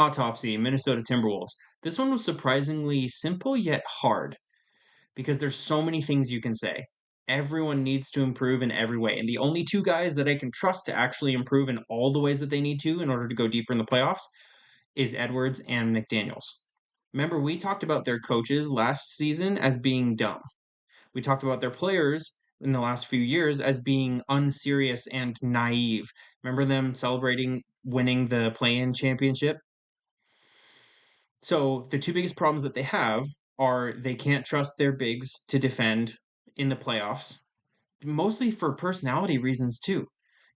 Autopsy, Minnesota Timberwolves. This one was surprisingly simple yet hard because there's so many things you can say. Everyone needs to improve in every way. And the only two guys that I can trust to actually improve in all the ways that they need to in order to go deeper in the playoffs is Edwards and McDaniels. Remember, we talked about their coaches last season as being dumb. We talked about their players in the last few years as being unserious and naive. Remember them celebrating winning the play-in championship? So the two biggest problems that they have are they can't trust their bigs to defend in the playoffs, mostly for personality reasons too.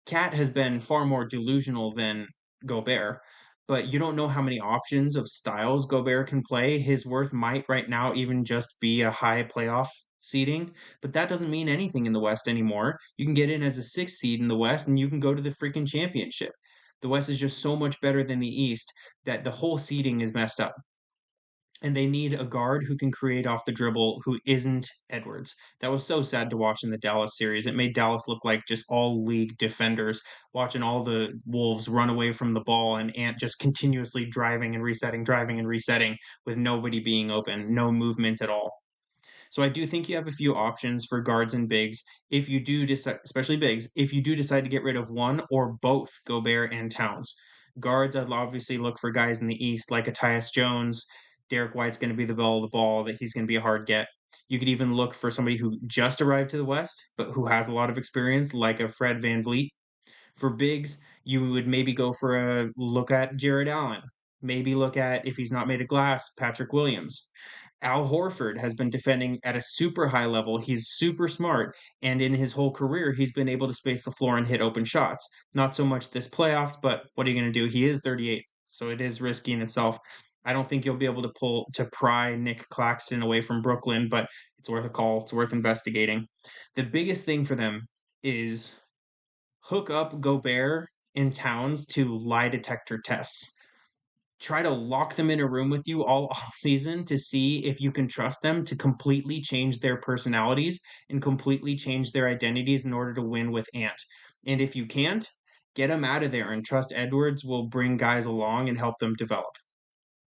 Cat has been far more delusional than Gobert, but you don't know how many options of styles Gobert can play. His worth might right now even just be a high playoff seeding, but that doesn't mean anything in the West anymore. You can get in as a sixth seed in the West and you can go to the freaking championship. The West is just so much better than the East that the whole seeding is messed up, and they need a guard who can create off the dribble who isn't Edwards. That was so sad to watch in the Dallas series. It made Dallas look like just all league defenders, watching all the Wolves run away from the ball and Ant just continuously driving and resetting with nobody being open, no movement at all. So I do think you have a few options for guards and bigs if you do decide, especially bigs, if you do decide to get rid of one or both Gobert and Towns. Guards, I'd obviously look for guys in the East like a Tyus Jones. Derek White's going to be the bell of the ball, that he's going to be a hard get. You could even look for somebody who just arrived to the West, but who has a lot of experience, like a Fred VanVleet. For bigs, you would maybe go for a look at Jared Allen. Maybe look at, if he's not made of glass, Patrick Williams. Al Horford has been defending at a super high level. He's super smart, and in his whole career, he's been able to space the floor and hit open shots. Not so much this playoffs, but what are you going to do? He is 38, so it is risky in itself. I don't think you'll be able to pry Nick Claxton away from Brooklyn, but it's worth a call. It's worth investigating. The biggest thing for them is hook up Gobert and Towns to lie detector tests. Try to lock them in a room with you all off season to see if you can trust them to completely change their personalities and completely change their identities in order to win with Ant. And if you can't, get them out of there and trust Edwards will bring guys along and help them develop.